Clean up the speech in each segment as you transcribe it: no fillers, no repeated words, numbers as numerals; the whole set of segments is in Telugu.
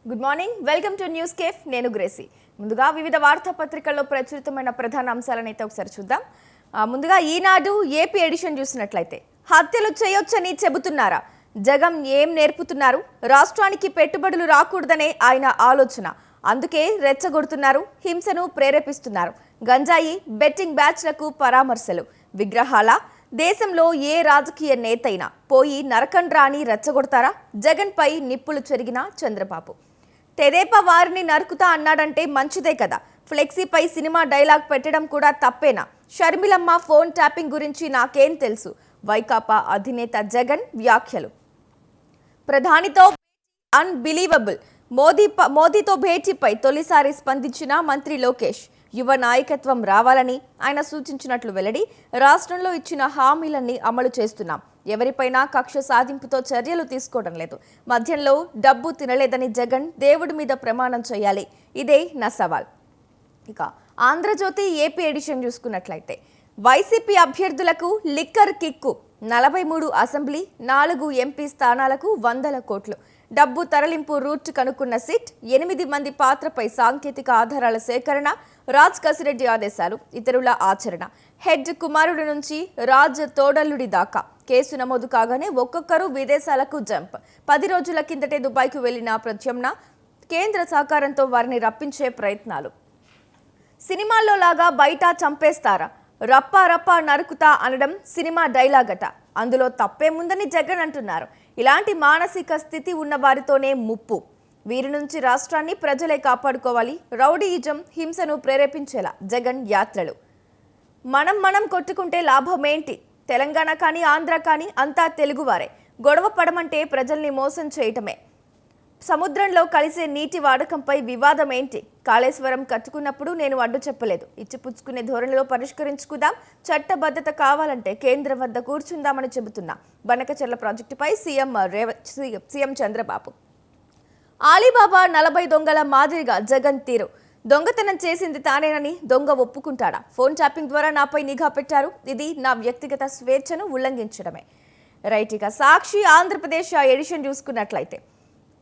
Good morning, welcome to news cafe. నేను గ్రేసీ. ముందుగా వివిధ వార్తాపత్రికల్లో ప్రచురితమైన ప్రధాన అంశాలను అయితే ఒకసారి చూద్దాం. ముందుగా ఈనాడు ఏపీ ఎడిషన్ చూసినట్లయితే హత్యలు చేయొచ్చని చెబుతున్నారా? జగన్ ఏం నేర్పుతున్నారు? రాష్ట్రానికి పెట్టుబడులు రాకూడదనే ఆయన ఆలోచన, అందుకే రెచ్చగొడుతున్నారు, హింసను ప్రేరేపిస్తున్నారు. గంజాయి బెట్టింగ్ బ్యాచ్లకు పరామర్శలు, విగ్రహాల దేశంలో ఏ రాజకీయ నేతైనా పోయి నరకండ్రాని రెచ్చగొడతారా? జగన్ పై నిప్పులు చెరిగిన చంద్రబాబు. తెదేపా వారిని నరుకుతా అన్నాడంటే మంచిదే కదా, ఫ్లెక్సీపై సినిమా డైలాగ్ పెట్టడం కూడా తప్పేనా? షర్మిలమ్మ ఫోన్ ట్యాపింగ్ గురించి నాకేం తెలుసు? వైకాపా అధినేత జగన్ వ్యాఖ్యలు. ప్రధానితో అన్బిలీవబుల్, మోదీతో భేటీపై తొలిసారి స్పందించిన మంత్రి లోకేష్. యువ నాయకత్వం రావాలని ఆయన సూచించినట్లు వెల్లడి. రాష్ట్రంలో ఇచ్చిన హామీలన్నీ అమలు చేస్తున్నాం, ఎవరిపైనా కక్ష సాధింపుతో చర్యలు తీసుకోవడం లేదు. మధ్యంలో డబ్బు తినలేదని జగన్ దేవుడి మీద ప్రమాణం చేయాలి, ఇదే నా సవాల్. ఇక ఆంధ్రజ్యోతి ఏపీ ఎడిషన్ చూసుకున్నట్లయితే వైసీపీ అభ్యర్థులకు లిక్కర్ కిక్కు. 43 అసెంబ్లీ, 4 ఎంపీ స్థానాలకు 100 కోట్లు. డబ్బు తరలింపు రూట్ కనుక్కున్న సిట్. 8 మంది పాత్రపై సాంకేతిక ఆధారాల సేకరణ. రాజ్ కసిరెడ్డి ఆదేశాలు, ఇతరుల ఆచరణ. హెడ్ కుమారుడి నుంచి రాజ్ తోడల్లుడి దాకా కేసు నమోదు కాగానే ఒక్కొక్కరు విదేశాలకు జంప్. 10 రోజుల కిందటే దుబాయ్కు వెళ్లిన ప్రత్యమ్న కేంద్ర సహకారంతో వారిని రప్పించే ప్రయత్నాలు. సినిమాల్లో లాగా బయట చంపేస్తారా? రప్పా రప్పా నరుకుతా అనడం సినిమా డైలాగ్ అట, అందులో తప్పేముందని జగన్ అంటున్నారు. ఇలాంటి మానసిక స్థితి ఉన్న వారితోనే ముప్పు. వీరి నుంచి రాష్ట్రాన్ని ప్రజలే కాపాడుకోవాలి. రౌడీయిజం, హింసను ప్రేరేపించేలా జగన్ యాత్రలు. మనం కొట్టుకుంటే లాభమేంటి? తెలంగాణ కానీ ఆంధ్ర కానీ అంతా తెలుగువారే. గొడవ పడమంటే ప్రజల్ని మోసం చేయటమే. సముద్రంలో కలిసే నీటి వాడకంపై వివాదం ఏంటి? కాళేశ్వరం కట్టుకున్నప్పుడు నేను అడ్డు చెప్పలేదు. ఇచ్చిపుచ్చుకునే ధోరణిలో పరిష్కరించుకుందాం. చట్టబద్ధత కావాలంటే కేంద్రం వద్ద కూర్చుందామని చెబుతున్నా. బనకచెర్ల ప్రాజెక్టుపై సీఎం చంద్రబాబు. ఆలీబాబా 40 దొంగల మాదిరిగా జగన్ తీరు. దొంగతనం చేసింది తానేనని దొంగ ఒప్పుకుంటాడా? ఫోన్ ట్యాపింగ్ ద్వారా నాపై నిఘా పెట్టారు, ఇది నా వ్యక్తిగత స్వేచ్ఛను ఉల్లంఘించడమే. రైట్. ఇక సాక్షి ఆంధ్రప్రదేశ్ ఎడిషన్ చూసుకున్నట్లయితే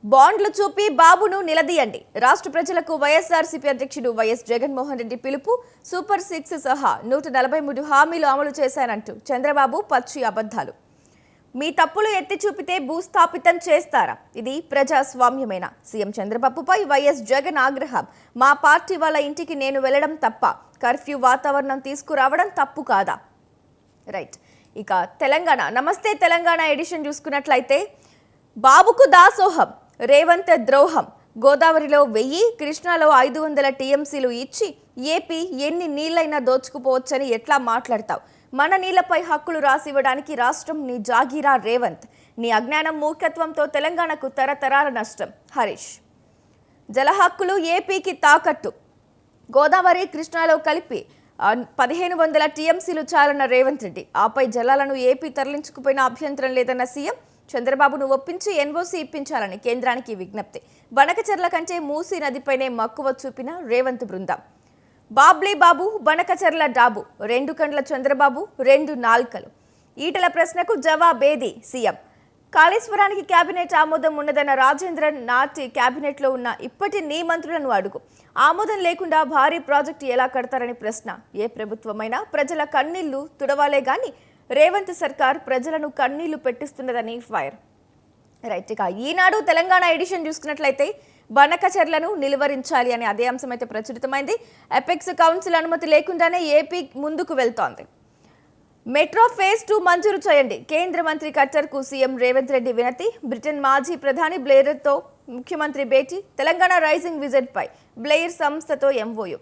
బాండ్లు చూపి బాబును నిలదీయండి. రాష్ట్ర ప్రజలకు వైఎస్ఆర్సీపీ అధ్యక్షుడు వైఎస్ జగన్మోహన్ రెడ్డి పిలుపు. సూపర్ 6 సహా 143 హామీలు అమలు చేశానంటూ చంద్రబాబు పచ్చి అబద్ధాలు. మీ తప్పులు ఎత్తి చూపితే భూస్థాపితం చేస్తారా? ఇది ప్రజాస్వామ్యమేనా? సీఎం చంద్రబాబుపై వైఎస్ జగన్ ఆగ్రహం. మా పార్టీ వాళ్ళ ఇంటికి నేను వెళ్లడం తప్ప, కర్ఫ్యూ వాతావరణం తీసుకురావడం తప్పు కాదా? రైట్. ఇక తెలంగాణ నమస్తే తెలంగాణ ఎడిషన్ చూసుకున్నట్లయితే బాబుకు దాసోహం, రేవంత్ ద్రోహం. గోదావరిలో 1000, కృష్ణాలో 500 టీఎంసీలు ఇచ్చి ఏపీ ఎన్ని నీళ్లైనా దోచుకుపోవచ్చని ఎట్లా మాట్లాడతావు? మన నీళ్లపై హక్కులు రాసివ్వడానికి రాష్ట్రం నీ జాగీరా రేవంత్. నీ అజ్ఞానం మూర్ఖత్వంతో తెలంగాణకు తరతరాల నష్టం. హరీష్. జల హక్కులు ఏపీకి తాకట్టు. గోదావరి కృష్ణాలో కలిపి 1500 టీఎంసీలు చాలన్న రేవంత్ రెడ్డి. ఆపై జలాలను ఏపీ తరలించుకుపోయిన అభ్యంతరం లేదన్న సీఎం. చంద్రబాబును ఒప్పించి ఎన్ఓసీ ఇప్పించాలని కేంద్రానికి విజ్ఞప్తి. బనకచెర్ల కంటే మూసీ నదిపైనే మక్కువ చూపిన రేవంత్ బృందం. బాబ్లీ బాబు బనకచెర్ల డాబు, 2 కండ్ల చంద్రబాబు, 2 నాల్కలు. ఈటల ప్రశ్నకు జవాబేది? సీఎం. కాళేశ్వరానికి కేబినెట్ ఆమోదం ఉన్నదన్న రాజేంద్రన్. నాటి కేబినెట్లో ఉన్న ఇప్పటి నీ మంత్రులను అడుగు. ఆమోదం లేకుండా భారీ ప్రాజెక్టు ఎలా కడతారని ప్రశ్న. ఏ ప్రభుత్వమైనా ప్రజల కన్నీళ్లు తుడవాలే గాని రేవంత్ సర్కార్ ప్రజలను కన్నీళ్లు పెట్టిస్తున్నదని ఫైర్. రైట్. ఇక ఈనాడు తెలంగాణ ఎడిషన్ చూసుకున్నట్లయితే బనకచెర్లను నిలువరించాలి అనే అదే అంశం అయితే ప్రచురితమైంది. ఎపెక్స్ కౌన్సిల్ అనుమతి లేకుండానే ఏపీ ముందుకు వెళ్తోంది. మెట్రో ఫేజ్ 2 మంజూరు చేయండి. కేంద్ర మంత్రి ఖట్టర్కు సీఎం రేవంత్ రెడ్డి వినతి. బ్రిటన్ మాజీ ప్రధాని బ్లెయిర్తో ముఖ్యమంత్రి భేటీ. తెలంగాణ రైజింగ్ విజిట్ పై బ్లెయిర్ సంస్థతో ఎంఓయూ.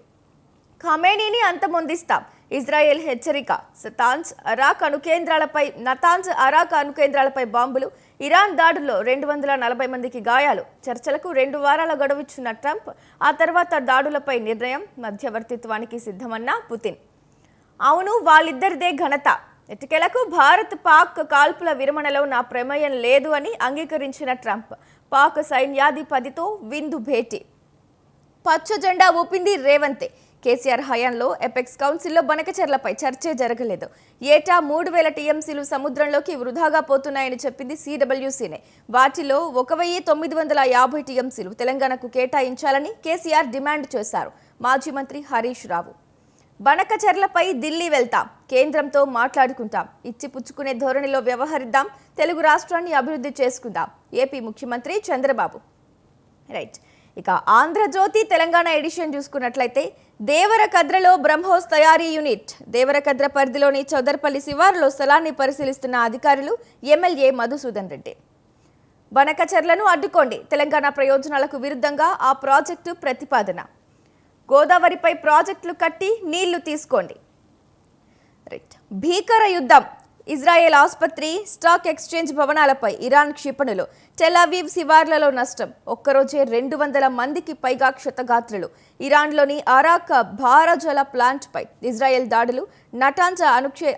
ఖమేనీని అంతమొందిస్తాం. ఇజ్రాయెల్ హెచ్చరిక. నతాంజ్ అరాక్ అణుకేంద్రాలపై బాంబులు. ఇరాన్ దాడుల్లో 240 మందికి గాయాలు. చర్చలకు 2 వారాల గడువిచ్చిన ట్రంప్. ఆ తర్వాత దాడులపై నిర్ణయం. మధ్యవర్తిత్వానికి సిద్ధమన్న పుతిన్. అవును, వాళ్ళిద్దరిదే ఘనత. ఎటికెలకు భారత్ పాక్ కాల్పుల విరమణలో నా ప్రమేయం లేదు అని అంగీకరించిన ట్రంప్. పాక్ సైన్యాధిపతితో విందు భేటీ. పచ్చ జెండా ఊపింది రేవంతే. కేసీఆర్ హయాంలో ఎపెక్స్ కౌన్సిల్లో బనకచెర్లపై చర్చే జరగలేదు. ఏటా 3,000 టీఎంసీలు సముద్రంలోకి వృధాగా పోతున్నాయని చెప్పింది సిడబ్ల్యూసీనే. వాటిలో 1,950 టీఎంసీలు తెలంగాణకు కేటాయించాలని కేసీఆర్ డిమాండ్ చేశారు. మాజీ మంత్రి హరీష్ రావు బనకచెర్లపై ఢిల్లీ వెళ్తాం, కేంద్రంతో మాట్లాడుకుంటాం, ఇచ్చిపుచ్చుకునే ధోరణిలో వ్యవహరిద్దాం, తెలుగు రాష్ట్రాన్ని అభివృద్ధి చేసుకుందాం ఏపీ ముఖ్యమంత్రి చంద్రబాబు. రైట్. ఇక ఆంధ్రజ్యోతి తెలంగాణ ఎడిషన్ చూసుకున్నట్లయితే దేవరకద్రలో బ్రహ్మోస్ తయారీ యూనిట్. దేవరకద్ర పరిధిలోని చౌదర్పల్లి శివారులో స్థలాన్ని పరిశీలిస్తున్న అధికారులు ఎమ్మెల్యే మధుసూదన్ రెడ్డి. బనకచెర్లను అడ్డుకోండి, తెలంగాణ ప్రయోజనాలకు విరుద్ధంగా ఆ ప్రాజెక్టు ప్రతిపాదన. గోదావరిపై ప్రాజెక్టులు కట్టి నీళ్లు తీసుకోండి. రైట్. భీకర యుద్ధం. ఇజ్రాయెల్ ఆసుపత్రి, స్టాక్ ఎక్స్చేంజ్ భవనాలపై ఇరాన్ క్షిపణులు. టెల్ అవీవ్ శివార్లలో నష్టం. ఒక్కరోజే 200 మందికి పైగా క్షతగాత్రులు. ఇరాన్లోని అరాక్ భారజల ప్లాంట్పై ఇజ్రాయెల్ దాడులు. నటాంజా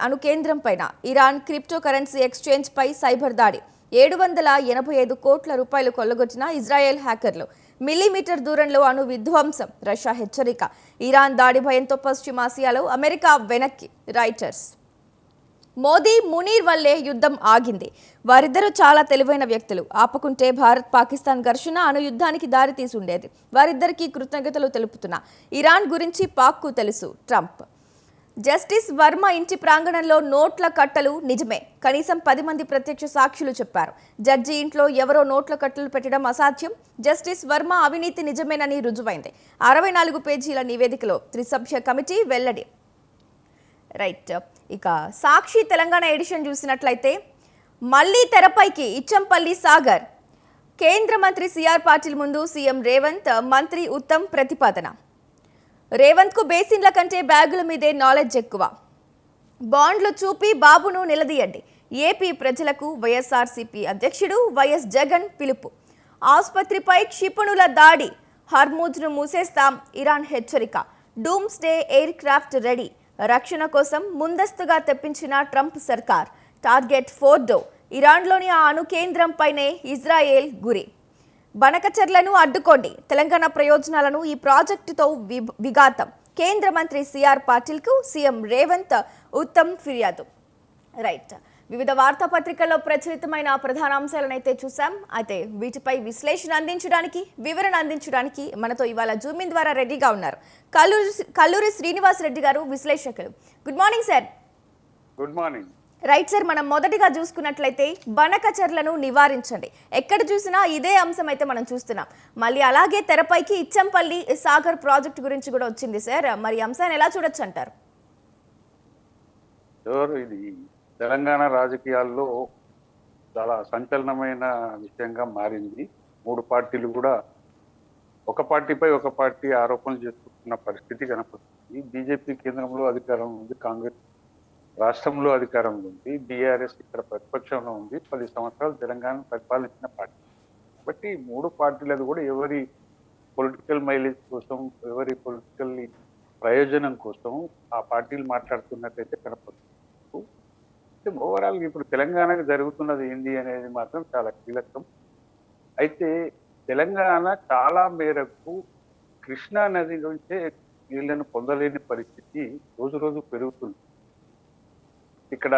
అణుకేంద్రం పైన ఇరాన్ క్రిప్టో కరెన్సీ ఎక్స్చేంజ్ పై సైబర్ దాడి. 785 కోట్ల రూపాయలు కొల్లగొట్టిన ఇజ్రాయెల్ హ్యాకర్లు. మిల్లీమీటర్ దూరంలో అణు విధ్వంసం. రష్యా హెచ్చరిక. ఇరాన్ దాడి భయంతో పశ్చిమాసియాలో అమెరికా వెనక్కి. రాయిటర్స్. మోదీ మునీర్ వల్లే యుద్ధం ఆగింది. వారిద్దరూ చాలా తెలివైన వ్యక్తులు. ఆపుకుంటే భారత్ పాకిస్తాన్ ఘర్షణ అణు యుద్ధానికి దారి తీసి ఉండేది. వారిద్దరికీ కృతజ్ఞతలు తెలుపుతున్నా. ఇరాన్ గురించి పాక్కు తెలుసు. ట్రంప్. జస్టిస్ వర్మ ఇంటి ప్రాంగణంలో నోట్ల కట్టలు నిజమే. కనీసం 10 మంది ప్రత్యక్ష సాక్షులు చెప్పారు. జడ్జి ఇంట్లో ఎవరో నోట్ల కట్టలు పెట్టడం అసాధ్యం. జస్టిస్ వర్మ అవినీతి నిజమేనని రుజువైంది. 64 పేజీల నివేదికలో త్రిసభ్య కమిటీ వెల్లడి. రైట్. ఇక సాక్షి తెలంగాణ ఎడిషన్ చూసినట్లయితే మళ్లీ తెరపైకి ఇచ్చంపల్లి సాగర్. కేంద్ర మంత్రి సిఆర్ పాటిల్ ముందు సీఎం రేవంత్, మంత్రి ఉత్తమ్ ప్రతిపాదన. రేవంత్కు బేసిన్ల కంటే బ్యాగుల మీదే నాలెడ్జ్ ఎక్కువ. బాండ్లు చూపి బాబును నిలదీయండి. ఏపీ ప్రజలకు వైఎస్ఆర్సీపీ అధ్యక్షుడు వైఎస్ జగన్ పిలుపు. ఆసుపత్రిపై క్షిపణుల దాడి. హర్మూజ్ను మూసేస్తాం, ఇరాన్ హెచ్చరిక. Dooms day air craft ready. రక్షణ కోసం ముందస్తుగా తెప్పించిన ట్రంప్ సర్కార్. Target Fordow. ఇరాన్లోని ఆ అణు కేంద్రంపైనే ఇజ్రాయెల్ గురి. బనకచెర్లను అడ్డుకోండి, తెలంగాణ ప్రయోజనాలను ఈ ప్రాజెక్టుతో విఘాతం. కేంద్ర మంత్రి సిఆర్ పాటిల్కు సీఎం రేవంత్, ఉత్తమ్ ఫిర్యాదు. రైట్. వివిధ వార్తాపత్రికల్లో ప్రచురితమైన ప్రధాన అంశాలను అయితే చూసాం. అయితే వీటిపై విశ్లేషణ అందించడానికి, వివరణ అందించడానికి మనతో ఇవాళ జూమిన్ ద్వారా రెడీగా ఉన్నారు కల్లూరి శ్రీనివాస్ రెడ్డి గారు, విశ్లేషకులు. Good morning sir. Good morning. Right sir, మనం మొదటిగా చూసుకున్నట్లయితే బనకచెర్లను నివారించండి. ఎక్కడ చూసినా ఇదే అంశం అయితే మనం చూస్తున్నాం. మళ్ళీ అలాగే తెరపైకి ఇచ్చంపల్లి సాగర్ ప్రాజెక్ట్ గురించి కూడా వచ్చింది సార్. మరి అంశాన్ని ఎలా చూడొచ్చు అంటారు? ఇది తెలంగాణ రాజకీయాల్లో చాలా సంచలనమైన విషయంగా మారింది. 3 పార్టీలు కూడా ఒక పార్టీపై ఒక పార్టీ ఆరోపణలు చేసుకుంటున్న పరిస్థితి కనపడుతుంది. బీజేపీ కేంద్రంలో అధికారం ఉంది, కాంగ్రెస్ రాష్ట్రంలో అధికారంలో ఉంది, బీఆర్ఎస్ ఇక్కడ ప్రతిపక్షంలో ఉంది. 10 సంవత్సరాలు తెలంగాణ పరిపాలించిన పార్టీ. కాబట్టి 3 పార్టీలది కూడా ఎవరి పొలిటికల్ మైలేజ్ కోసం, ఎవరి పొలిటికల్ ప్రయోజనం కోసం ఆ పార్టీలు మాట్లాడుతున్నట్టయితే కనపడుతుంది. ఓవరాల్ ఇప్పుడు తెలంగాణకు జరుగుతున్నది ఏంది అనేది మాత్రం చాలా కీలకం. అయితే తెలంగాణ చాలా మేరకు కృష్ణా నది నుంచే నీళ్లను పొందలేని పరిస్థితి రోజు రోజు పెరుగుతుంది. ఇక్కడ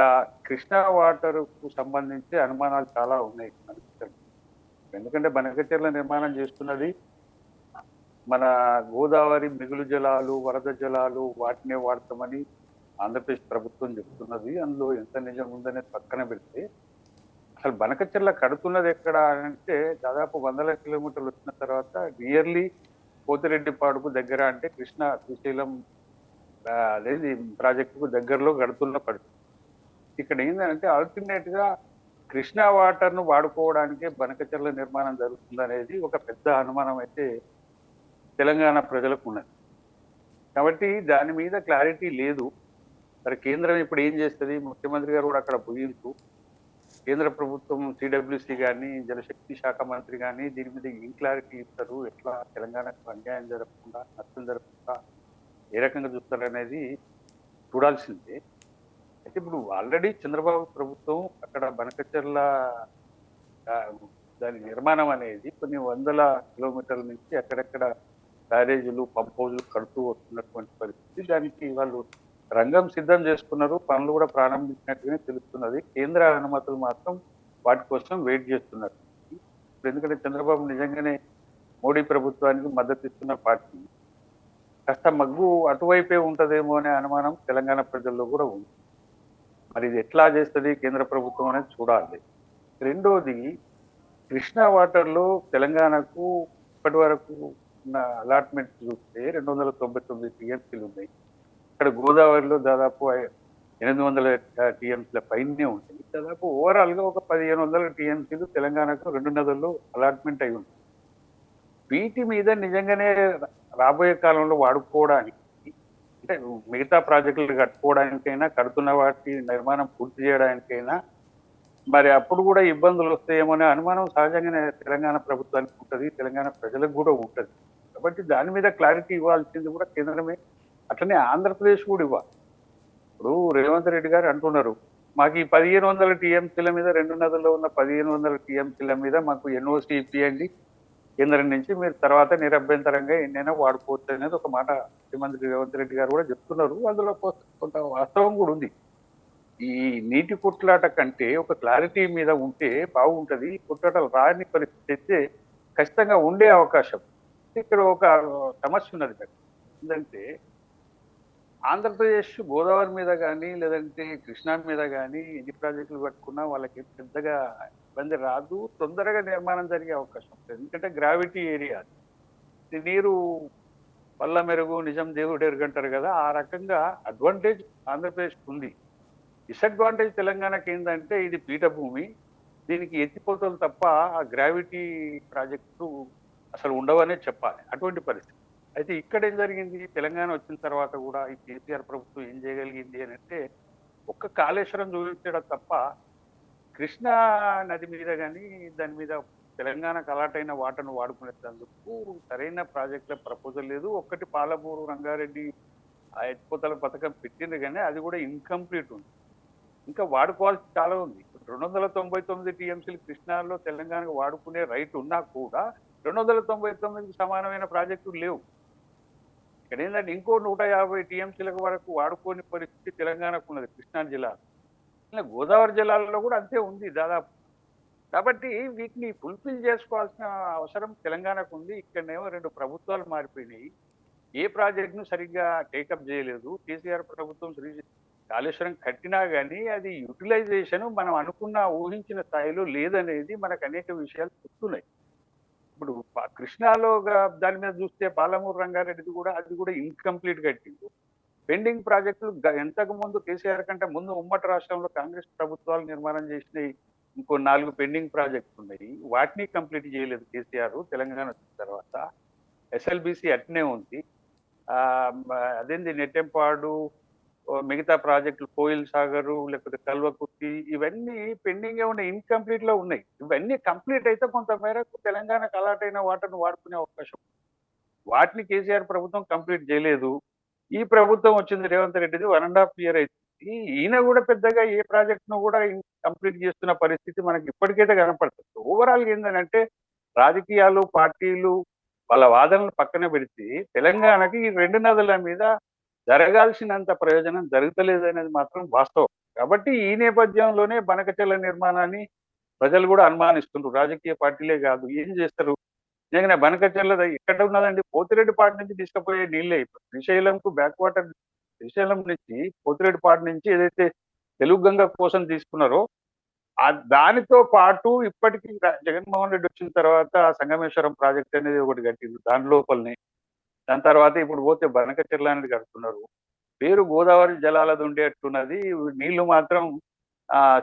కృష్ణా వాటర్ కు సంబంధించి అనుమానాలు చాలా ఉన్నాయి. ఎందుకంటే బనకచెర్ల నిర్మాణం చేస్తున్నది మన గోదావరి మిగులు జలాలు, వరద జలాలు వాటినే వాడతామని ఆంధ్రప్రదేశ్ ప్రభుత్వం చెప్తున్నది. అందులో ఎంత నిజం ఉందనేది పక్కన పెడితే అసలు బనకచెర్ల కడుతున్నది ఎక్కడ అంటే దాదాపు 100 కిలోమీటర్లు వచ్చిన తర్వాత నియర్లీ పోతిరెడ్డిపాడుకు దగ్గర, అంటే కృష్ణా శ్రీశైలం అనేది ప్రాజెక్టుకు దగ్గరలో కడుతున్న పరిస్థితి. ఇక్కడ ఏంటంటే అల్టిమేట్ గా కృష్ణా వాటర్ ను వాడుకోవడానికే బనకచెర్ల నిర్మాణం జరుగుతుందనేది ఒక పెద్ద అనుమానం అయితే తెలంగాణ ప్రజలకు ఉన్నది. కాబట్టి దాని మీద క్లారిటీ లేదు. మరి కేంద్రం ఇప్పుడు ఏం చేస్తుంది? ముఖ్యమంత్రి గారు కూడా అక్కడ పోయించు. కేంద్ర ప్రభుత్వం సిడబ్ల్యూసి కానీ, జలశక్తి శాఖ మంత్రి కానీ దీని మీద ఏం క్లారిటీ ఇస్తారు? ఎట్లా తెలంగాణకు అన్యాయం జరగకుండా, నష్టం జరగకుండా ఏ రకంగా చూస్తారనేది చూడాల్సిందే. అయితే ఇప్పుడు ఆల్రెడీ చంద్రబాబు ప్రభుత్వం అక్కడ బనకచెర్ల దాని నిర్మాణం అనేది కొన్ని 100 కిలోమీటర్ల నుంచి అక్కడక్కడ బ్యారేజీలు పంప్ హౌజులు కడుతూ వస్తున్నటువంటి పరిస్థితి. దానికి వాళ్ళు రంగం సిద్ధం చేసుకున్నారు, పనులు కూడా ప్రారంభించినట్టుగానే తెలుస్తున్నది. కేంద్ర అనుమతులు మాత్రం వాటి కోసం వెయిట్ చేస్తున్నారు. ఇప్పుడు ఎందుకంటే చంద్రబాబు నిజంగానే మోడీ ప్రభుత్వానికి మద్దతు ఇస్తున్న పార్టీ, కాస్త మగ్గు అటువైపే ఉంటదేమో అనే అనుమానం తెలంగాణ ప్రజల్లో కూడా ఉంది. మరి ఇది ఎట్లా చేస్తుంది కేంద్ర ప్రభుత్వం అనేది చూడాలి. రెండోది, కృష్ణా వాటర్లో తెలంగాణకు ఇప్పటి వరకు ఉన్న అలాట్మెంట్ చూస్తే 299 టీఎంసీలు ఉన్నాయి. ఇక్కడ గోదావరిలో దాదాపు 800 టీఎంసీల పైనే ఉంటాయి. దాదాపు ఓవరాల్ గా ఒక 1500 టీఎంసీలు తెలంగాణకు 2 నదుల్లో అలాట్మెంట్ అయి ఉంది. వీటి మీద నిజంగానే రాబోయే కాలంలో వాడుకోవడానికి, అంటే మిగతా ప్రాజెక్టులు కట్టుకోవడానికైనా, కడుతున్న వాటి నిర్మాణం పూర్తి చేయడానికైనా మరి అప్పుడు కూడా ఇబ్బందులు వస్తాయేమో అనే అనుమానం సహజంగానే తెలంగాణ ప్రభుత్వానికి ఉంటుంది, తెలంగాణ ప్రజలకు కూడా ఉంటుంది. కాబట్టి దాని మీద క్లారిటీ ఇవ్వాల్సింది కూడా కేంద్రమే. అట్లనే ఆంధ్రప్రదేశ్ కూడా ఇవ్వాలి. ఇప్పుడు రేవంత్ రెడ్డి గారు అంటున్నారు, మాకు ఈ 1500 టీఎంసీల మీద, 2 నదుల్లో ఉన్న 1500 టీఎంసీల మీద మాకు ఎన్ఓసి ఇప్పియండి కేంద్రం నుంచి, మీరు తర్వాత నిరభ్యంతరంగా ఎన్నైనా వాడుకోవచ్చు అనేది ఒక మాట ముఖ్యమంత్రి రేవంత్ రెడ్డి గారు కూడా చెప్తున్నారు. అందులో కొంత వాస్తవం కూడా ఉంది. ఈ నీటి కొట్లాట కంటే ఒక క్లారిటీ మీద ఉంటే బాగుంటది. కొట్లాటలు రాని పరిస్థితి అయితే ఖచ్చితంగా ఉండే అవకాశం. ఇక్కడ ఒక సమస్య ఉన్నది మేడం. ఏంటంటే ఆంధ్రప్రదేశ్ గోదావరి మీద కానీ, లేదంటే కృష్ణా మీద కానీ ఎన్ని ప్రాజెక్టులు కట్టుకున్నా వాళ్ళకి పెద్దగా ఇబ్బంది రాదు. తొందరగా నిర్మాణం జరిగే అవకాశం ఉంటుంది. ఎందుకంటే గ్రావిటీ ఏరియా, నీరు పల్ల మెరుగు నిజం దేవుడు ఎరుగంటారు కదా, ఆ రకంగా అడ్వాంటేజ్ ఆంధ్రప్రదేశ్ ఉంది. డిసడ్వాంటేజ్ తెలంగాణకి ఏంటంటే ఇది పీఠభూమి, దీనికి ఎత్తిపోతలు తప్ప ఆ గ్రావిటీ ప్రాజెక్టు అసలు ఉండవనే చెప్పాలి. అటువంటి పరిస్థితి. అయితే ఇక్కడ ఏం జరిగింది, తెలంగాణ వచ్చిన తర్వాత కూడా ఈ కేసీఆర్ ప్రభుత్వం ఏం చేయగలిగింది అని అంటే, ఒక్క కాళేశ్వరం చూపించడం తప్ప కృష్ణా నది మీద కానీ దాని మీద తెలంగాణకు అలాటైన వాటను వాడుకునేందుకు సరైన ప్రాజెక్టుల ప్రపోజల్ లేదు. ఒక్కటి పాలమూరు రంగారెడ్డి ఆ ఎత్తిపోతల పథకం పెట్టింది కానీ అది కూడా ఇన్కంప్లీట్ ఉంది. ఇంకా వాడుకోవాల్సి చాలా ఉంది. 299 టీఎంసీలు కృష్ణాలో తెలంగాణకు వాడుకునే రైట్ ఉన్నా కూడా 299కి సమానమైన ప్రాజెక్టులు లేవు. ఇక్కడ ఏంటంటే ఇంకో 150 టీఎంసీల వరకు వాడుకోని పరిస్థితి తెలంగాణకు ఉన్నది కృష్ణా జిల్లా. ఇలా గోదావరి జిల్లాలో కూడా అంతే ఉంది దాదాపు. కాబట్టి వీటిని ఫుల్ఫిల్ చేసుకోవాల్సిన అవసరం తెలంగాణకు ఉంది. ఇక్కడనేమో 2 ప్రభుత్వాలు మారిపోయినాయి. ఏ ప్రాజెక్టును సరిగ్గా టేకప్ చేయలేదు. కేసీఆర్ ప్రభుత్వం కాళేశ్వరం కట్టినా కానీ అది యూటిలైజేషన్ మనం అనుకున్న ఊహించిన స్థాయిలో లేదనేది మనకు అనేక విషయాలు చెప్తున్నాయి. ఇప్పుడు కృష్ణాలో దాని మీద చూస్తే పాలమూరు రంగారెడ్డిది కూడా అది కూడా ఇన్కంప్లీట్ కట్టింది. పెండింగ్ ప్రాజెక్టులు ఎంతకు ముందు కేసీఆర్ కంటే ముందు ఉమ్మడి రాష్ట్రంలో కాంగ్రెస్ ప్రభుత్వాలు నిర్మాణం చేసినవి ఇంకో 4 పెండింగ్ ప్రాజెక్టులు ఉన్నాయి. వాటిని కంప్లీట్ చేయలేదు కేసీఆర్ తెలంగాణ వచ్చిన తర్వాత. ఎస్ఎల్బిసి అట్నే ఉంది. అదేంది నెట్టెంపాడు, మిగతా ప్రాజెక్టులు కోయిల్ సాగరు, లేకపోతే కల్వకుర్తి, ఇవన్నీ పెండింగ్ ఉన్నాయి, ఇన్కంప్లీట్ లో ఉన్నాయి. ఇవన్నీ కంప్లీట్ అయితే కొంత మేరకు తెలంగాణకు అలాటైన వాటర్ను వాడుకునే అవకాశం. వాటిని కేసీఆర్ ప్రభుత్వం కంప్లీట్ చేయలేదు. ఈ ప్రభుత్వం వచ్చింది రేవంత్ రెడ్డిది 1.5 year అవుతుంది. ఈయన కూడా పెద్దగా ఏ ప్రాజెక్ట్ ను కూడా కంప్లీట్ చేస్తున్న పరిస్థితి మనకి ఇప్పటికైతే కనపడుతుంది. ఓవరాల్ ఏంటంటే రాజకీయాలు, పార్టీలు వాళ్ళ వాదనలు పక్కన పెడితే తెలంగాణకి ఈ 2 నదుల మీద జరగాల్సినంత ప్రయోజనం జరుగుతలేదు అనేది మాత్రం వాస్తవం. కాబట్టి ఈ నేపథ్యంలోనే బనకచెర్ల నిర్మాణాన్ని ప్రజలు కూడా అనుమానిస్తున్నారు. రాజకీయ పార్టీలే కాదు, ఏం చేస్తారు నిజంగానే బనకచెర్ల ఎక్కడ ఉన్నదండి, పోతిరెడ్డిపాడు నుంచి తీసుకుపోయే నీళ్ళే. శ్రీశైలంకు బ్యాక్ వాటర్, శ్రీశైలం నుంచి పోతిరెడ్డిపాడు నుంచి ఏదైతే తెలుగు గంగ కోసం తీసుకున్నారో దానితో పాటు ఇప్పటికీ జగన్మోహన్ రెడ్డి వచ్చిన తర్వాత సంగమేశ్వరం ప్రాజెక్ట్ అనేది ఒకటి కట్టింది దాని లోపలనే. దాని తర్వాత ఇప్పుడు పోతే బనకచెర్ల అనేది కడుతున్నారు. పేరు గోదావరి జలాలది ఉండేట్టున్నది, నీళ్లు మాత్రం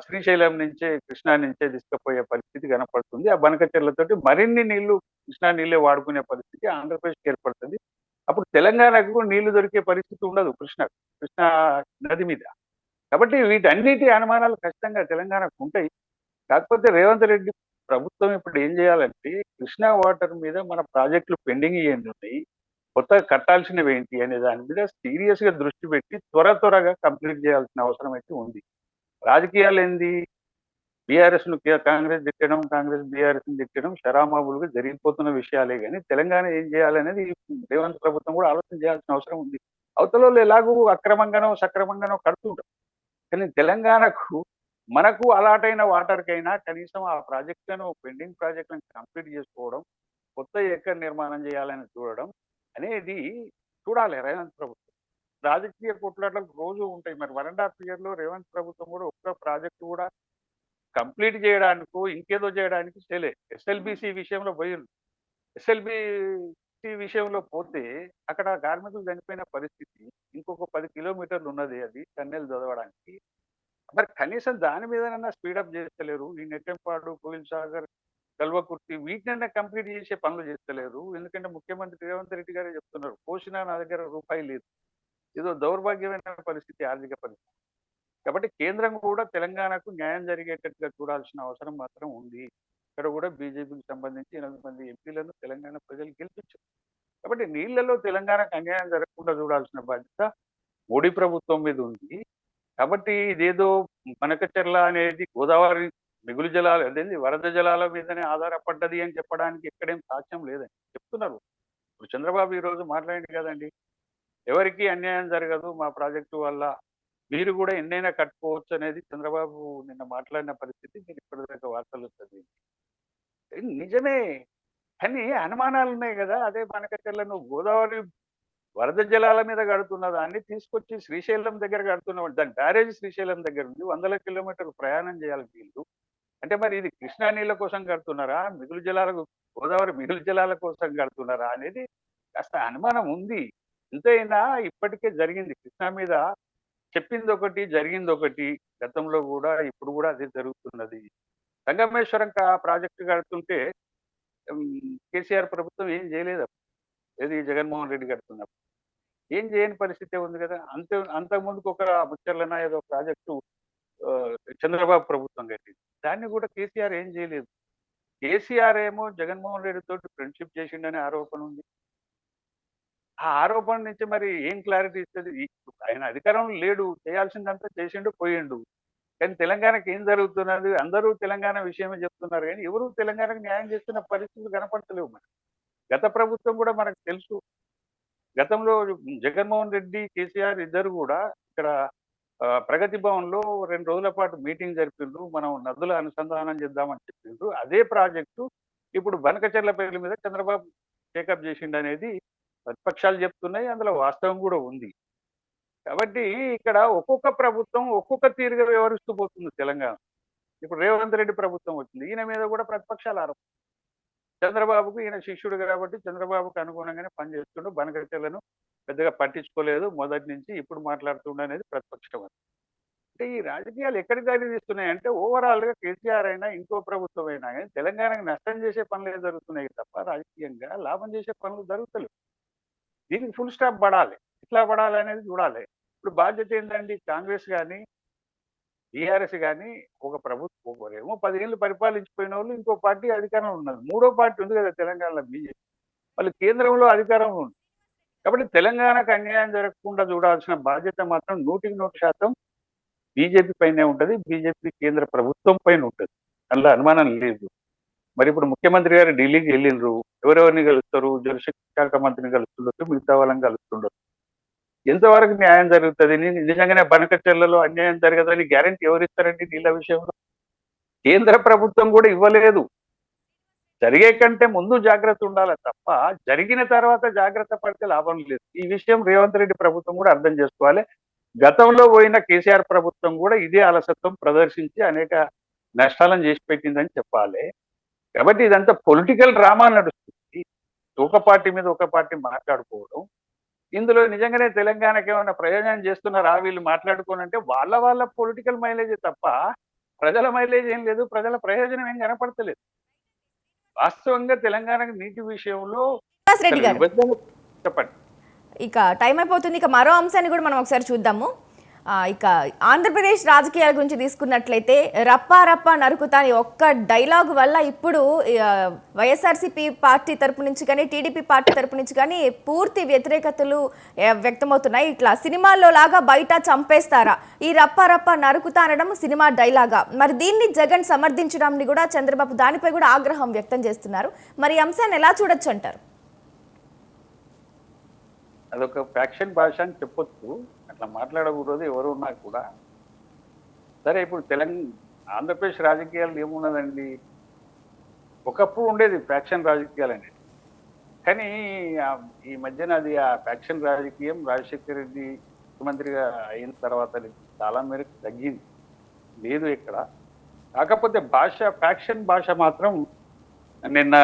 శ్రీశైలం నుంచే, కృష్ణా నుంచే తీసుకుపోయే పరిస్థితి కనపడుతుంది. ఆ బనకచెర్లతోటి మరిన్ని నీళ్లు కృష్ణా నీళ్ళే వాడుకునే పరిస్థితి ఆంధ్రప్రదేశ్కి ఏర్పడుతుంది. అప్పుడు తెలంగాణకు నీళ్లు దొరికే పరిస్థితి ఉండదు కృష్ణా నది మీద. కాబట్టి వీటన్నిటి అనుమానాలు ఖచ్చితంగా తెలంగాణకు ఉంటాయి. కాకపోతే రేవంత్ రెడ్డి ప్రభుత్వం ఇప్పుడు ఏం చేయాలంటే కృష్ణా వాటర్ మీద మన ప్రాజెక్టులు పెండింగ్ ఏంటి ఉన్నాయి, కొత్తగా కట్టాల్సినవి ఏంటి అనే దాని మీద సీరియస్ గా దృష్టి పెట్టి త్వరగా కంప్లీట్ చేయాల్సిన అవసరం అయితే ఉంది. రాజకీయాలు ఏంది, బీఆర్ఎస్ ను కాంగ్రెస్ తిట్టడం, కాంగ్రెస్ బీఆర్ఎస్ ని తిట్టడం షరామామూలుగా జరిగిపోతున్న విషయాలే కానీ తెలంగాణ ఏం చేయాలనేది రేవంత్ ప్రభుత్వం కూడా ఆలోచన చేయాల్సిన అవసరం ఉంది. అవతల ఎలాగూ అక్రమంగానో సక్రమంగానో కడుతుంటారు. కానీ తెలంగాణకు మనకు అలాటైన వాటర్కైనా కనీసం ఆ ప్రాజెక్టులను పెండింగ్ ప్రాజెక్టులను కంప్లీట్ చేసుకోవడం, కొత్త ఎక్కడ నిర్మాణం చేయాలని చూడడం అనేది చూడాలి రేవంత్ ప్రభుత్వం. రాజకీయ కొట్లాటలు రోజు ఉంటాయి. మరి 1.5 year లో రేవంత్ ప్రభుత్వం కూడా ఒక్క ప్రాజెక్టు కూడా కంప్లీట్ చేయడానికో ఇంకేదో చేయడానికి చేయలే. ఎస్ఎల్బిసి విషయంలో పోయిండు. ఎస్ఎల్బిసి విషయంలో పోతే అక్కడ కార్మికులు చనిపోయిన పరిస్థితి ఇంకొక 10 kilometers ఉన్నది అది టన్నెల్ చదవడానికి. మరి కనీసం దాని మీదనన్నా స్పీడప్ చేస్తలేరు. ఈ నెట్టెంపాడు, కోయిల్ సాగర్, కల్వకుర్తి వీటినైనా కంప్లీట్ చేసే పనులు చేస్తలేరు. ఎందుకంటే ముఖ్యమంత్రి రేవంత్ రెడ్డి గారే చెప్తున్నారు, పోసినా నా దగ్గర రూపాయి లేదు. ఏదో దౌర్భాగ్యమైన పరిస్థితి, ఆర్థిక పరిస్థితి. కాబట్టి కేంద్రం కూడా తెలంగాణకు న్యాయం జరిగేటట్టుగా చూడాల్సిన అవసరం మాత్రం ఉంది. ఇక్కడ కూడా బీజేపీకి సంబంధించి 8 మంది ఎంపీలను తెలంగాణ ప్రజలు గెలిపించారు. కాబట్టి నీళ్లలో తెలంగాణకు అన్యాయం జరగకుండా చూడాల్సిన బాధ్యత మోడీ ప్రభుత్వం మీద ఉంది. కాబట్టి ఇదేదో మనకచెర్ల అనేది గోదావరి మిగులు జలాలు అదేంటి వరద జలాల మీదనే ఆధారపడ్డది అని చెప్పడానికి ఎక్కడేం సాక్ష్యం లేదని చెప్తున్నారు. ఇప్పుడు చంద్రబాబు ఈ రోజు మాట్లాడింది కదండి, ఎవరికి అన్యాయం జరగదు మా ప్రాజెక్టు వల్ల, మీరు కూడా ఎన్నైనా కట్టుకోవచ్చు అనేది చంద్రబాబు నిన్న మాట్లాడిన పరిస్థితి మీరు ఇప్పటిదాకా వార్తలు చదివింది. నిజమే, కానీ అనుమానాలు ఉన్నాయి కదా. అదే మనకచెర్ల నువ్వు గోదావరి వరద జలాల మీద కడుతున్న దాన్ని తీసుకొచ్చి శ్రీశైలం దగ్గర కడుతున్నావు. దాని బ్యారేజ్ శ్రీశైలం దగ్గర ఉంది, 100 kilometers ప్రయాణం చేయాలి వీళ్ళు. అంటే మరి ఇది కృష్ణా నీళ్ళ కోసం కడుతున్నారా, మిగులు జలాలకు గోదావరి మిగులు జలాల కోసం కడుతున్నారా అనేది కాస్త అనుమానం ఉంది. ఎంతైనా ఇప్పటికే జరిగింది కృష్ణా మీద, చెప్పింది ఒకటి జరిగింది ఒకటి. గతంలో కూడా ఇప్పుడు కూడా అదే జరుగుతున్నది. సంగమేశ్వరం ప్రాజెక్టు కడుతుంటే కేసీఆర్ ప్రభుత్వం ఏం చేయలేదు. ఏది జగన్మోహన్ రెడ్డి కడుతున్నప్పుడు ఏం చేయని పరిస్థితే ఉంది కదా. అంతకుముందుకు ఒక ముచ్చర్లన ఏదో ప్రాజెక్టు చంద్రబాబు ప్రభుత్వం కట్టింది, దాన్ని కూడా కేసీఆర్ ఏం చేయలేదు. కేసీఆర్ ఏమో జగన్మోహన్ రెడ్డి తోటి ఫ్రెండ్షిప్ చేసిండనే ఆరోపణ ఉంది. ఆ ఆరోపణ నుంచి మరి ఏం క్లారిటీ ఇస్తుంది? ఆయన అధికారంలో లేడు, చేయాల్సిందంతా చేసిండు పోయిండు. కానీ తెలంగాణకి ఏం జరుగుతున్నది? అందరూ తెలంగాణ విషయమే చెప్తున్నారు కానీ ఎవరు తెలంగాణకు న్యాయం చేస్తున్న పరిస్థితులు కనపడతలేవు. మరి గత ప్రభుత్వం కూడా మనకు తెలుసు. గతంలో జగన్మోహన్ రెడ్డి, కేసీఆర్ ఇద్దరు కూడా ఇక్కడ ప్రగతి భవన్ లో 2 రోజుల పాటు మీటింగ్ జరిపిండ్రు. మనం నదుల అనుసంధానం చేద్దామని చెప్పిండ్రు. అదే ప్రాజెక్టు ఇప్పుడు బనకచెర్ల పేర్ల మీద చంద్రబాబు టేకప్ చేసిండు అనేది ప్రతిపక్షాలు చెప్తున్నాయి, అందులో వాస్తవం కూడా ఉంది. కాబట్టి ఇక్కడ ఒక్కొక్క ప్రభుత్వం ఒక్కొక్క తీరుగా వ్యవహరిస్తూ పోతుంది తెలంగాణ. ఇప్పుడు రేవంత్ రెడ్డి ప్రభుత్వం వచ్చింది, ఈయన మీద కూడా ప్రతిపక్షాలు ఆరోపణ. చంద్రబాబుకు ఈయన శిష్యుడు కాబట్టి చంద్రబాబుకు అనుగుణంగానే పనిచేస్తుండు, బనకచెర్లను పెద్దగా పట్టించుకోలేదు మొదటి నుంచి, ఇప్పుడు మాట్లాడుతుండ అనేది ప్రతిపక్షం. అంటే ఈ రాజకీయాలు ఎక్కడికి దారి తీస్తున్నాయంటే ఓవరాల్ గా కేసీఆర్ అయినా ఇంకో ప్రభుత్వం అయినా కానీ తెలంగాణకు నష్టం చేసే పనులే జరుగుతున్నాయి తప్ప రాజకీయంగా లాభం చేసే పనులు జరుగుతలేవు. దీనికి ఫుల్ స్టాప్ పడాలి. ఎట్లా పడాలి అనేది చూడాలి. ఇప్పుడు బాధ్యత ఏంటండి, కాంగ్రెస్ కానీ టీఆర్ఎస్ కానీ ఒక ప్రభుత్వం ఒకరేమో 10 ఏళ్ళు పరిపాలించిపోయిన వాళ్ళు, ఇంకో పార్టీ అధికారంలో ఉన్నది, మూడో పార్టీ ఉంది కదా తెలంగాణలో బీజేపీ, వాళ్ళు కేంద్రంలో అధికారంలో ఉంది. కాబట్టి తెలంగాణకు అన్యాయం జరగకుండా చూడాల్సిన బాధ్యత మాత్రం 100% బీజేపీ పైనే ఉంటది, బీజేపీ కేంద్ర ప్రభుత్వం పైన ఉంటది, అందులో అనుమానం లేదు. మరి ఇప్పుడు ముఖ్యమంత్రి గారు ఢిల్లీకి వెళ్ళిండ్రు, ఎవరెవరిని కలుస్తారు? జలశక్తి శాఖ మంత్రిని కలుస్తుండొచ్చు, మిగతా వాళ్ళని కలుస్తుండొచ్చు. ఎంతవరకు న్యాయం జరుగుతుంది? నిజంగానే బనకచెర్లలో అన్యాయం జరగదని గ్యారెంటీ ఎవరిస్తారండి? నీళ్ళ విషయంలో కేంద్ర ప్రభుత్వం కూడా ఇవ్వలేదు. జరిగే కంటే ముందు జాగ్రత్త ఉండాలి తప్ప జరిగిన తర్వాత జాగ్రత్త పడితే లాభం లేదు. ఈ విషయం రేవంత్ రెడ్డి ప్రభుత్వం కూడా అర్థం చేసుకోవాలి. గతంలో పోయిన కేసీఆర్ ప్రభుత్వం కూడా ఇదే అలసత్వం ప్రదర్శించి అనేక నష్టాలను చేసి పెట్టిందని చెప్పాలి. కాబట్టి ఇదంతా పొలిటికల్ డ్రామా నడుస్తుంది. ఒక పార్టీ మీద ఒక పార్టీ మాట్లాడుకోవడం, ఇందులో నిజంగానే తెలంగాణకి ఏమైనా ప్రయోజనం చేస్తున్నారా వీళ్ళు మాట్లాడుకోనంటే వాళ్ళ పొలిటికల్ మైలేజే తప్ప ప్రజల మైలేజ్ ఏం లేదు, ప్రజల ప్రయోజనం ఏం కనపడతలేదు. వాస్తవంగా తెలంగాణకు నీటి విషయంలో రెడ్డి గారు చెప్పండి. ఇక టైం అయిపోతుంది. ఇక మరో అంశాన్ని కూడా మనం ఒకసారి చూద్దాము. ఇక ఆంధ్రప్రదేశ్ రాజకీయాల గురించి తీసుకున్నట్లయితే రప్పా రప్పా నరుకుతా అని ఒక్క డైలాగ్ వల్ల ఇప్పుడు వైఎస్ఆర్సీపీ పార్టీ తరపు నుంచి కానీ టీడీపీ పార్టీ తరపు నుంచి కానీ పూర్తి వ్యతిరేకతలు వ్యక్తమవుతున్నాయి. ఇట్లా సినిమాల్లో లాగా బయట చంపేస్తారా, ఈ రప్పా రప్పా నరుకుతా అనడం సినిమా డైలాగా? మరి దీన్ని జగన్ సమర్థించడాన్ని కూడా చంద్రబాబు దానిపై కూడా ఆగ్రహం వ్యక్తం చేస్తున్నారు. మరి ఈ అంశాన్ని ఎలా చూడొచ్చు అంటారు? అదొక ఫ్యాక్షన్ భాష అని చెప్పొచ్చు. అట్లా మాట్లాడకూడదు ఎవరు ఉన్నా కూడా. సరే, ఇప్పుడు ఆంధ్రప్రదేశ్ రాజకీయాలు ఏమున్నదండి, ఒకప్పుడు ఉండేది ఫ్యాక్షన్ రాజకీయాలు అనేది. కానీ ఈ మధ్యన అది ఆ ఫ్యాక్షన్ రాజకీయం రాజశేఖర రెడ్డి ముఖ్యమంత్రిగా అయిన తర్వాత చాలా మేరకు తగ్గింది, లేదు ఇక్కడ. కాకపోతే ఫ్యాక్షన్ భాష మాత్రం నిన్న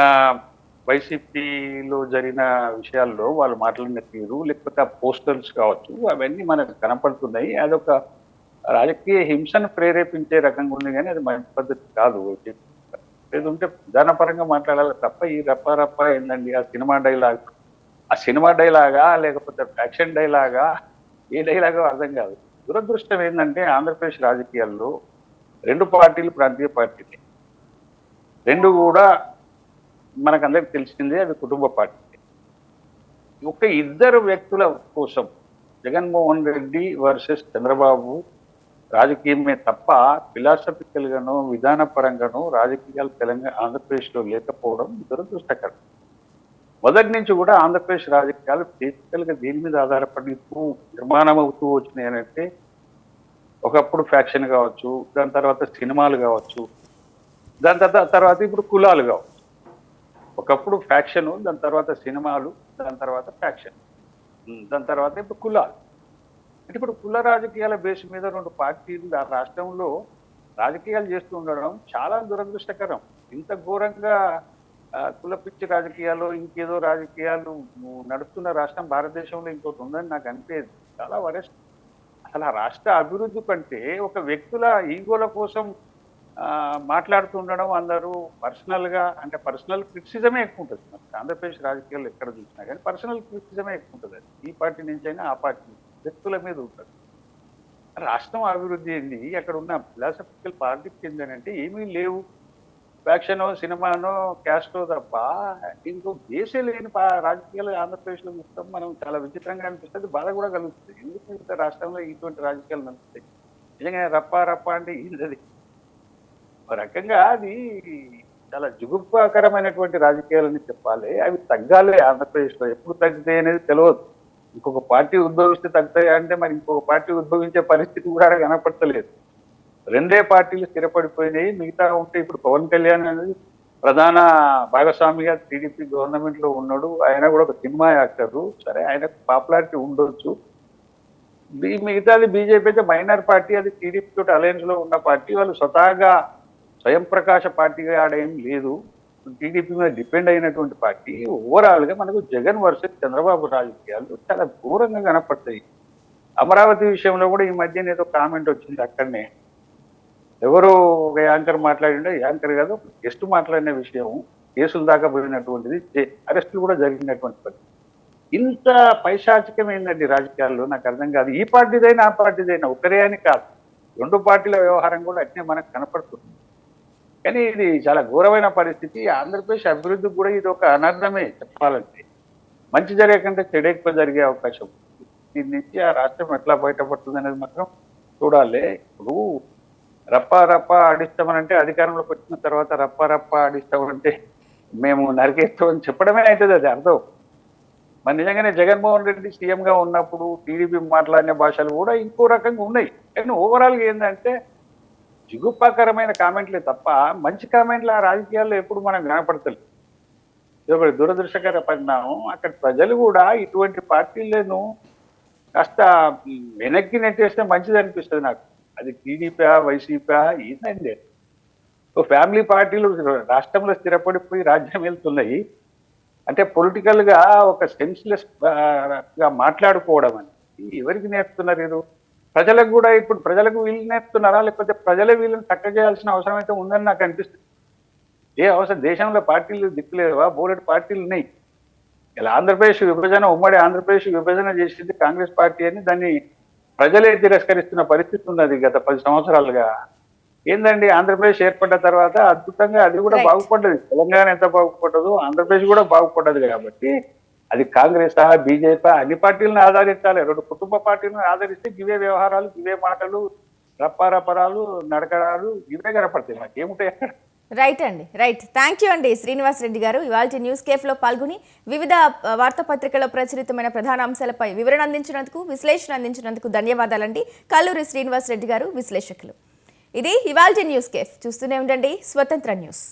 వైసీపీలో జరిగిన విషయాల్లో వాళ్ళు మాట్లాడిన తీరు, లేకపోతే ఆ పోస్టర్స్ కావచ్చు, అవన్నీ మనకు కనపడుతున్నాయి. అదొక రాజకీయ హింసను ప్రేరేపించే రకంగా ఉంది, కానీ అది మంచి పద్ధతి కాదు. ఏదంటే విధానపరంగా మాట్లాడాలి తప్ప ఈ రప్ప రప్ప ఏందండి, ఆ సినిమా డైలాగా లేకపోతే ఫ్యాక్షన్ డైలాగా, ఏ డైలాగో అర్థం కాదు. దురదృష్టం ఏంటంటే ఆంధ్రప్రదేశ్ రాజకీయాల్లో రెండు పార్టీలు ప్రాంతీయ పార్టీలే, రెండు కూడా మనకందరికి తెలిసిందే, అది కుటుంబ పార్టీ. ఒక ఇద్దరు వ్యక్తుల కోసం జగన్మోహన్ రెడ్డి వర్సెస్ చంద్రబాబు రాజకీయమే తప్ప ఫిలాసఫికల్ గాను విధానపరంగాను రాజకీయాలు ఆంధ్రప్రదేశ్లో లేకపోవడం దురదృష్టకరం. మొదటి నుంచి కూడా ఆంధ్రప్రదేశ్ రాజకీయాలు బేసికల్ గా దీని మీద ఆధారపడుతూ నిర్మాణం అవుతూ వచ్చినాయనంటే, ఒకప్పుడు ఫ్యాక్షన్ కావచ్చు, దాని తర్వాత సినిమాలు కావచ్చు, దాని తర్వాత ఇప్పుడు కులాలు కావచ్చు. ఒకప్పుడు ఫ్యాక్షన్, దాని తర్వాత సినిమాలు, దాని తర్వాత ఫ్యాక్షన్, దాని తర్వాత ఇప్పుడు కులాలు. అంటే ఇప్పుడు కుల రాజకీయాల బేస్ మీద రెండు పార్టీలు ఆ రాష్ట్రంలో రాజకీయాలు చేస్తూ ఉండడం చాలా దురదృష్టకరం. ఇంత ఘోరంగా కుల పిచ్చి రాజకీయాలు, ఇంకేదో రాజకీయాలు నడుస్తున్న రాష్ట్రం భారతదేశంలో ఇంకోటి ఉందని నాకు అనిపించేది. చాలా వరెస్ట్. అసలు ఆ రాష్ట్ర అభివృద్ధి కంటే ఒక వ్యక్తుల ఈగోల కోసం మాట్లాడుతుండడం, అందరూ పర్సనల్ క్రిటిసిజమే ఎక్కువ ఉంటుంది. ఆంధ్రప్రదేశ్ రాజకీయాల్లో ఎక్కడ చూసినా కానీ పర్సనల్ క్రిటిసిజమే ఎక్కువ ఉంటుంది. అది ఈ పార్టీ నుంచి అయినా ఆ పార్టీ వ్యక్తుల మీద ఉంటుంది. రాష్ట్రం అభివృద్ధి ఏంది, అక్కడ ఉన్న ఫిలాసఫికల్ పాలిటిక్స్ ఏంటంటే ఏమీ లేవు. ఫ్యాక్షనో, సినిమానో, క్యాస్టో తప్ప ఇంకో దేశే లేని రాజకీయాలు ఆంధ్రప్రదేశ్లో మొత్తం మనం చాలా విచిత్రంగా అనిపిస్తుంది, బాధ కూడా కలుగుతుంది. ఎందుకు ఇంత రాష్ట్రంలో ఇటువంటి రాజకీయాలు నడుస్తాయి? నిజంగా రప్పా రప్పా అంటే ఏంటది? ఒక రకంగా అది చాలా జుగుప్సాకరమైనటువంటి రాజకీయాలని చెప్పాలి. అవి తగ్గాలి ఆంధ్రప్రదేశ్లో. ఎప్పుడు తగ్గుతాయి అనేది తెలియదు. ఇంకొక పార్టీ ఉద్భవిస్తే తగ్గుతాయి అంటే మరి ఇంకొక పార్టీ ఉద్భవించే పరిస్థితి కూడా కనపడతలేదు. రెండే పార్టీలు స్థిరపడిపోయినాయి. మిగతా ఉంటే ఇప్పుడు పవన్ కళ్యాణ్ అనేది ప్రధాన భాగస్వామిగా టీడీపీ గవర్నమెంట్ లో ఉన్నాడు. ఆయన కూడా ఒక సినిమా యాక్టరు. సరే, ఆయనకు పాపులారిటీ ఉండొచ్చు. మిగతాది బీజేపీ అయితే మైనర్ పార్టీ, అది టీడీపీ తోటి అలయన్స్ లో ఉన్న పార్టీ. వాళ్ళు స్వతహాగా స్వయం ప్రకాశ పార్టీగా ఆడేం లేదు, టీడీపీ మీద డిపెండ్ అయినటువంటి పార్టీ. ఓవరాల్ గా మనకు జగన్ వర్సెస్ చంద్రబాబు రాజకీయాలు చాలా ఘోరంగా కనపడతాయి. అమరావతి విషయంలో కూడా ఈ మధ్యన ఏదో కామెంట్ వచ్చింది. అక్కడనే ఎవరో ఒక యాంకర్ మాట్లాడిండే, యాంకర్ కాదు గెస్ట్ మాట్లాడిన విషయం కేసులు దాకా పోయినటువంటిది, అరెస్టులు కూడా జరిగినటువంటి పరిస్థితి. ఇంత పైశాచికమైందండి రాజకీయాల్లో, నాకు అర్థం కాదు. ఈ పార్టీదైనా ఆ పార్టీదైనా ఒకరే అని కాదు, రెండు పార్టీల వ్యవహారం కూడా అట్నే మనకు కనపడుతుంది. కానీ ఇది చాలా ఘోరమైన పరిస్థితి. ఆంధ్రప్రదేశ్ అభివృద్ధికి కూడా ఇది ఒక అనర్థమే చెప్పాలంటే. మంచి జరగకంటే చెడు ఎక్కువ జరిగే అవకాశం. దీని నుంచి ఆ రాష్ట్రం ఎట్లా బయటపడుతుంది అనేది మాత్రం చూడాలి. ఇప్పుడు రప్ప రప్ప ఆడిస్తామనంటే, అధికారంలోకి వచ్చిన తర్వాత రప్ప రప్ప ఆడిస్తామంటే మేము నరికేస్తామని చెప్పడమే అవుతుంది, అది అర్థం. మరి నిజంగానే జగన్మోహన్ రెడ్డి సీఎంగా ఉన్నప్పుడు టీడీపీ మాట్లాడిన భాషలు కూడా ఇంకో రకంగా ఉన్నాయి. కానీ ఓవరాల్గా ఏంటంటే జిగుప్పాకరమైన కామెంట్లే తప్ప మంచి కామెంట్లు ఆ రాజకీయాల్లో ఎప్పుడు మనం కనపడతలేదు. ఇది ఒక దురదృష్టకర పరిణామం. అక్కడ ప్రజలు కూడా ఇటువంటి పార్టీలను కాస్త వెనక్కి నెట్టేస్తే మంచిది అనిపిస్తుంది నాకు. అది టీడీపీ, వైసీపీ ఏంటండి, ఫ్యామిలీ పార్టీలు రాష్ట్రంలో స్థిరపడిపోయి రాజ్యం వెళ్తున్నాయి. అంటే పొలిటికల్ గా ఒక సెన్స్లెస్ గా మాట్లాడుకోవడం అని ఎవరికి నేర్పుతున్నారు? ఇది ప్రజలకు కూడా ఇప్పుడు ప్రజలకు వీళ్ళు నేర్పుతున్నారా, లేకపోతే ప్రజలే వీళ్ళని చక్క చేయాల్సిన అవసరం అయితే ఉందని నాకు అనిపిస్తుంది. ఏ అవసరం, దేశంలో పార్టీలు దిక్కులేవా? బోలెడు పార్టీలు ఉన్నాయి. ఇలా ఆంధ్రప్రదేశ్ విభజన, ఉమ్మడి ఆంధ్రప్రదేశ్ విభజన చేసింది కాంగ్రెస్ పార్టీ అని దాన్ని ప్రజలే తిరస్కరిస్తున్న పరిస్థితి ఉన్నది గత 10 సంవత్సరాలుగా. ఏందండి ఆంధ్రప్రదేశ్ ఏర్పడ్డ తర్వాత అద్భుతంగా అది కూడా రైట్. బాగుపడ్డది. తెలంగాణ ఎంత బాగుపడ్డదో ఆంధ్రప్రదేశ్ కూడా బాగుపడ్డది కాబట్టి అది కాంగ్రెస్ బీజేపీ అన్ని పార్టీలను ఆదరించాలి. 2 కుటుంబ పార్టీలను ఆదరిస్తే ఇవే వ్యవహారాలు, ఇవే మాటలు, రప్పారపరాలు, నడకరాలు ఇవే కనపడతాయి. మాకేముంటాయి అక్కడ? రైట్ అండి, రైట్. థ్యాంక్ యూ అండి శ్రీనివాస్ రెడ్డి గారు. ఇవాళ న్యూస్ కేఫ్లో పాల్గొని వివిధ వార్తాపత్రికల్లో ప్రచురితమైన ప్రధాన అంశాలపై వివరణ అందించినందుకు, విశ్లేషణ అందించినందుకు ధన్యవాదాలండి. కల్లూరి శ్రీనివాస్ రెడ్డి గారు, విశ్లేషకులు. ఇది ఇవాళ న్యూస్ కేఫ్. చూస్తూనే ఉండండి స్వతంత్ర న్యూస్.